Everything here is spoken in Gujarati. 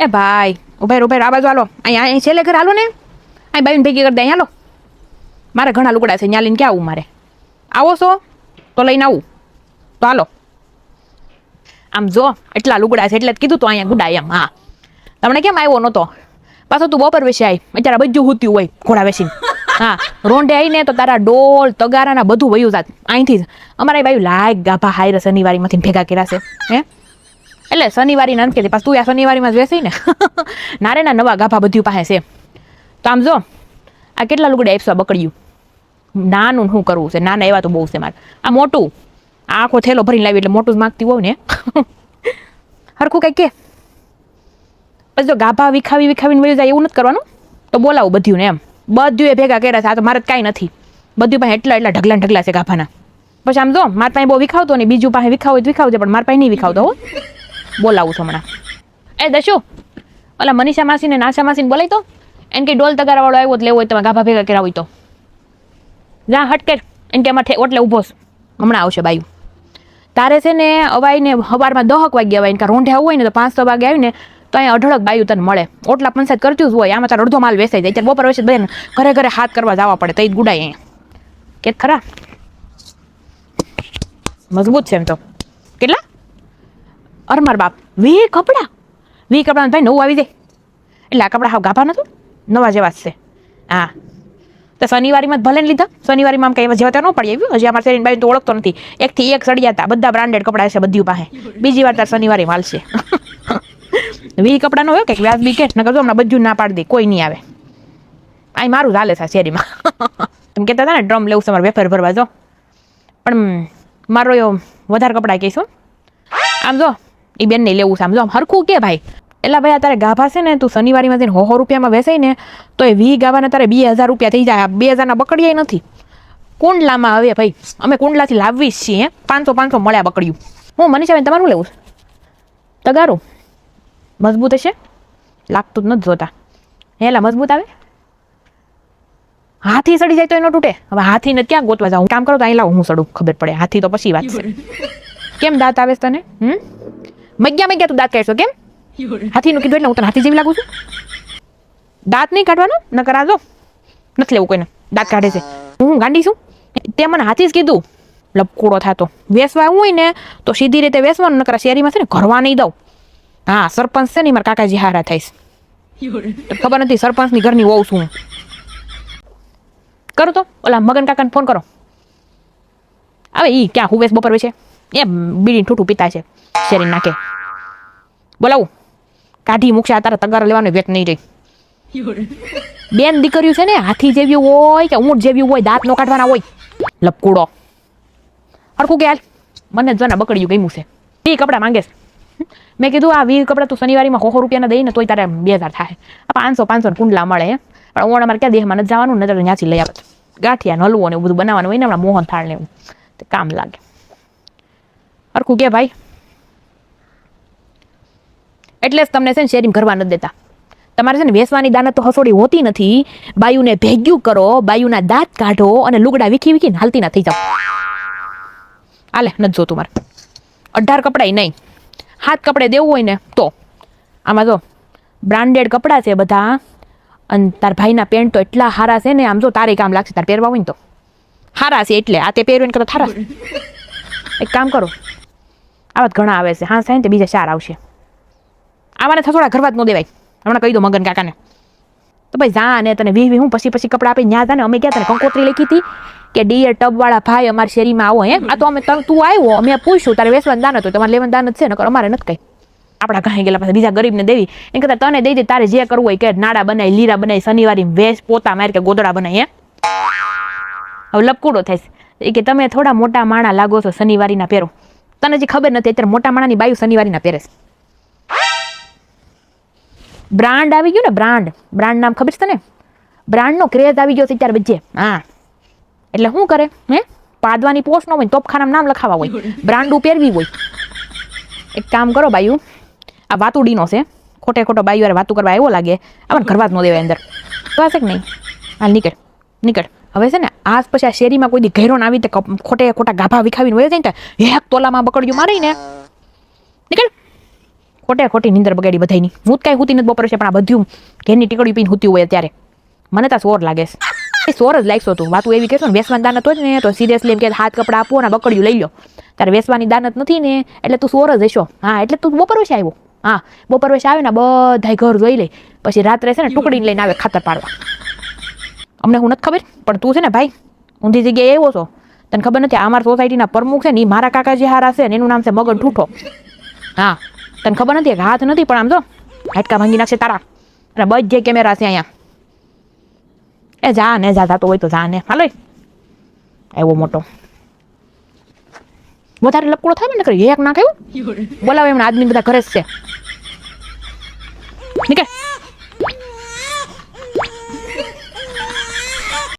એ ભાઈ ઉભેર આ બાજુ હાલો, અહીં છેલ્લે ઘર હાલો ને, અહીં બાવીને ભેગી કરી દે, હાલો. મારે ઘણા લુગડા છે, ત્યાં લઈને ક્યાં આવું મારે? આવો છો તો લઈને આવું તો હાલો. આમ જો એટલા લુગડા છે એટલે જ કીધું તું અહીંયા ગુડા એમ. હા તમને કેમ આવ્યો નહોતો? પાછો તું બપોર વેસી આવી, અત્યારે બધું હુત્યું હોય ઘોડા વેસીને. હા રોંઢે આવીને તો તારા ડોલ તગારાના બધું વયું જાત અહીંથી જ. અમારા બાયું લાગ ગાભા હાયર શનિવારીમાંથી ભેગા કર્યા છે હે, એટલે શનિવારી ના કહેતી પાછું તું આ શનિવારીમાં જ વેસી ને. નારે ના નવા ગાભા બધું પાસે છે. તો આમ જો આ કેટલા લુગડા આપશો બકડ્યું. નાનું શું કરવું છે, નાના એવા તો બહુ છે મારે. આ મોટું આખો થેલો ભરીને લાવી એટલે મોટું જ માગતી હોવ ને. હરખું કંઈક કે પછી જો ગાભા વિખાવીને વળી જાય એવું નથી કરવાનું. તો બોલાવું બધું ને એમ, બધું એ ભેગા કર્યા છે. આ તો મારે કાંઈ નથી, બધું પાસે એટલા ઢગલા છે ગાભાના. પછી આમ જો મારા પાસે બહુ વિખાવતો નહીં, બીજું પાસે વિખાવ વિખાવજે, પણ મારા પાસે નહીં વિખાવતો હો. બોલાવું છું હમણાં. એ દશુ ઓલા મનીષા માસીને નાશા માસીને બોલાય તો એને કંઈ ડોલ તગારા વાળો આવ્યો લેવો હોય તમે ગાભા ભેગા કર્યા હોય તો જા હટકે એને કે અમારે ઓટલે ઊભો હમણાં આવશે બાયું. તારે છે ને અવાઈને સવારમાં 10 વાગે અવાઈને કાં રોંઢે આવવું હોય ને તો 5-6 વાગે આવીને તો અહીંયા અઢળક બાયું તને મળે. ઓટલા પંચાયત કરતી જ હોય, આમાં તારો અડધો માલ વેચાઈ જાય. અત્યારે બપોર વેચે બેન ઘરે હાથ કરવા જવા પડે, તઈ ગુડાય અહીંયા કે ખરા. મજબૂત છે એમ તો. કેટલા અરમાર બાપ 20 કપડા ભાઈ નવું આવી જાય એટલે આ કપડા હાવ ગાભા નતું, નવા જેવા જ છે. હા તો શનિવારીમાં જ ભલે ને લીધા, શનિવારીમાં આમ કઈ જેવા ત્યાં ન પડી આવ્યું. હજી અમારે શરીર બાઈ તો ઓળખતો નથી. 1 થી 1 સળિયા હતા, બધા બ્રાન્ડેડ કપડા છે બધી પાસે. બીજી વાર તાર શનિવારે માલશે. 20 કપડા નો હોય કે વ્યાજબી કે નકર તો હમણાં બધું ના પાડી દે, કોઈ નહીં આવે. આ મારું ચાલે છે શેરીમાં. તમે કહેતા હતા ને ડ્રમ લેવું છે મારે વેફર ભરવા, જો પણ મારો એવો વધારે કપડા કહીશું. આમ જો એ બેન નહીં લેવું છે, આમ જો હરખું કે ભાઈ. એટલે ભાઈ અત્યારે ગાભા છે ને તું શનિવારીમાં જઈને 100 રૂપિયામાં વેચાય ને તો એ 20 ગાભાના તારે 2000 રૂપિયા થઈ જાય. 2000 ના બકડીયા નથી. કુંડલામાં હવે ભાઈ અમે કુંડલાથી લાવવી જ છીએ. 500 મળ્યા બકડ્યું. હું મનીષાબેન તમારું લેવું છે તગારું? મજબૂત હશે? લાગતું જ નથી જોતા. હેલા મજબૂત આવે? હાથી સડી જાય તો એનો તૂટે. હવે હાથીને ક્યાં ગોતવા જાઉં? કામ કરો તો અહીં લાવો, હું સડું, ખબર પડે. હાથી તો પછી વાત છે. કેમ દાંત આવે તને? મગ્યા તું દાંત કાઢશો કેમ? હાથીનું કીધું એટલે હું તને હાથી જેવી લાગુ છું? દાંત નહીં કાઢવાનો નકર આ જો નથી લેવું કોઈને દાંત કાઢે છે. હું ગાંડી છું? તે મને હાથી જ કીધું. લપકુડો થતો વેસવા હોય ને તો સીધી રીતે વેસવાનું, નકર શેરીમાં છે ને ઘરવા નહીં દઉં. હા સરપંચ છે ને મારા કાકાજી હારા થઈશ. ખબર નથી સરપંચની ઘરની વહુ છું. કરો તો ઓલા મગન કાકાને ફોન કરો. હવે ઈ ક્યાં હુવેશ બપોર છે એ બીડીને ઠૂઠું પીતા છે શેરી નાખે. બોલાવું કાઢી મૂકશે. તારા તગાર લેવાનો વેત નહીં રહી. બેન દીકરીઓ છે ને હાથી જેવી હોય કે ઊંટ જેવી હોય, દાંત નો કાઢવાના હોય. લપકુડો હરખું કે હાલ મને જો ને બકડ્યું ગમ્યું છે. 20 કપડા માંગે છે. મેં કીધું આ 20 કપડા તું શનિવારીમાં 100 રૂપિયાના દઈ ને તોય તારે 2000 થાય. આ 500 કુંડલા મળે. પણ ઓણ અમારે ક્યાં દેહમાં નથી જવાનું, નજર ત્યાંથી લઈ આવે. ગાંઠિયા નલવું ને એવું બધું બનાવવાનું હોય ને હમણાં મોહન થાળ ને એવું કામ લાગે. હરખું કે ભાઈ એટલે જ તમને છે ને શેરીમાં ઘરવા નથી દેતા. તમારે છે ને વેસવાની દાનત તો હસોડી હોતી નથી. બાયુને ભેગ્યું કરો, બાયુના દાંત કાઢો અને લુગડા વીખીને હાલતી ના થઈ જાવ. હાલે નથી જોતું મારે 18 કપડા નહીં. 7 કપડે દેવું હોય ને તો આમાં જો બ્રાન્ડેડ કપડા છે બધા. અને તાર ભાઈના પેન્ટ તો એટલા સારા છે ને, આમ જો તારે કામ લાગશે. તાર પહેરવા હોય ને તો સારા છે એટલે આ તે પહેરવીને કરતા સારા છે. એક કામ કરો, આવા ઘણા આવે છે. હા સાહેબ તે બીજા 4 આવશે. આમાંને થોડા ઘરવા જ ન દેવાય. હમણાં કહી દો મગન કાકાને. તો ભાઈ જા ને તને 20 હું પછી કપડા આપી ન્યા જા ને. અમે ક્યાં તને કંકોત્રી લખી હતી કે ડીયર ટબ વાળા ભાઈ અમારી શેરીમાં આવો. હે આ તો અમે તું આવ્યો અમે પૂછ્યું તારે વેસવાનું દાન હતું, તમારે લેવાનું દાન જ છે નકર અમારે નથી કઈ. આપણા ઘાઈ ગયેલા પછી બીજા ગરીબને દેવી એમ કરતા તને દઈ દે. તારે જે કરવું હોય કે નાડા બનાવી, લીરા બનાવી, શનિવારી વેસ પોતા મારી કે ગોદડા બનાવી. હે હવે લપકુડો થાય એ કે તમે થોડા મોટા માણા લાગો છો શનિવારીના પહેરો. તને જે ખબર નથી અત્યારે મોટા માણાની બાયું શનિવારીના પહેરે છે. બ્રાન્ડ આવી ગયું ને, બ્રાન્ડ નામ ખબર છે તને? બ્રાન્ડનો ક્રેઝ આવી ગયો છે અત્યારે બજે. હા એટલે શું કરે હે પાદવાની પોસ્ટ ન હોય તોપખાનામાં નામ લખાવા હોય, બ્રાન્ડ પહેરવી હોય. એક કામ કરો બાયું, આ વાતુડીનો છે ખોટો બાયું યાર વાતું કરવા આવ્યો લાગે. આપણને ઘરવા જ ન દેવાય અંદર. તો કે નહીં હાલ નીકળ. હવે છે ને આજ પછી આ શેરીમાં કોઈ દી ઘેરો ના આવી તે ખોટા ગાભા વિખાવીને વહી જાય ને 1 તોલામાં બકડ્યું મારીને નીકળ. ખોટે ખોટી નીંદર બગાડી બધાની. હું જ કાંઈ હુતી નથી બપોરે છે, પણ આ બધું ઘેરની ટીકડી પીને હુતી હોય અત્યારે. મને તો સોર લાગે છે. એ સોર જ લાગશો તું. વાતું એવી કહેશો ને વેસવાની દાનત હોય ને તો સિરિયસલી એમ કે હાથ કપડા આપો ને બકડીયું લઈ લો. તારે વેસવાની દાનત નથી ને એટલે તું સોર જ હશો. હા એટલે તું બપોર વચ્ચે આવ્યો. હા બપોર વચ્ચે આવે ને બધાય ઘર જોઈ લે, પછી રાત્રે છે ને ટુકડીને લઈને આવે ખાતર પાડવા. અમને હું નથી ખબર, પણ તું છે ને ભાઈ ઊંધી જગ્યાએ આવ્યો છો. તને ખબર નથી અમારા સોસાયટીના પ્રમુખ છે ને એ મારા કાકા જે હારા છે ને એનું નામ છે મગન ઠૂઠો. હા તને ખબર નથી કે હાથ નથી પણ આમ જો હાટકા ભાંગી નાખશે તારા. અને બધે કેમેરા છે અહીંયા. એ જા ને જાતો હોય તો જા ને હાલો. એવો મોટો વધારે લપકડો થાય ને કરી એક ના કહ્યું બોલાવે એમના આદમી બધા ઘરે જ છે. નીકળ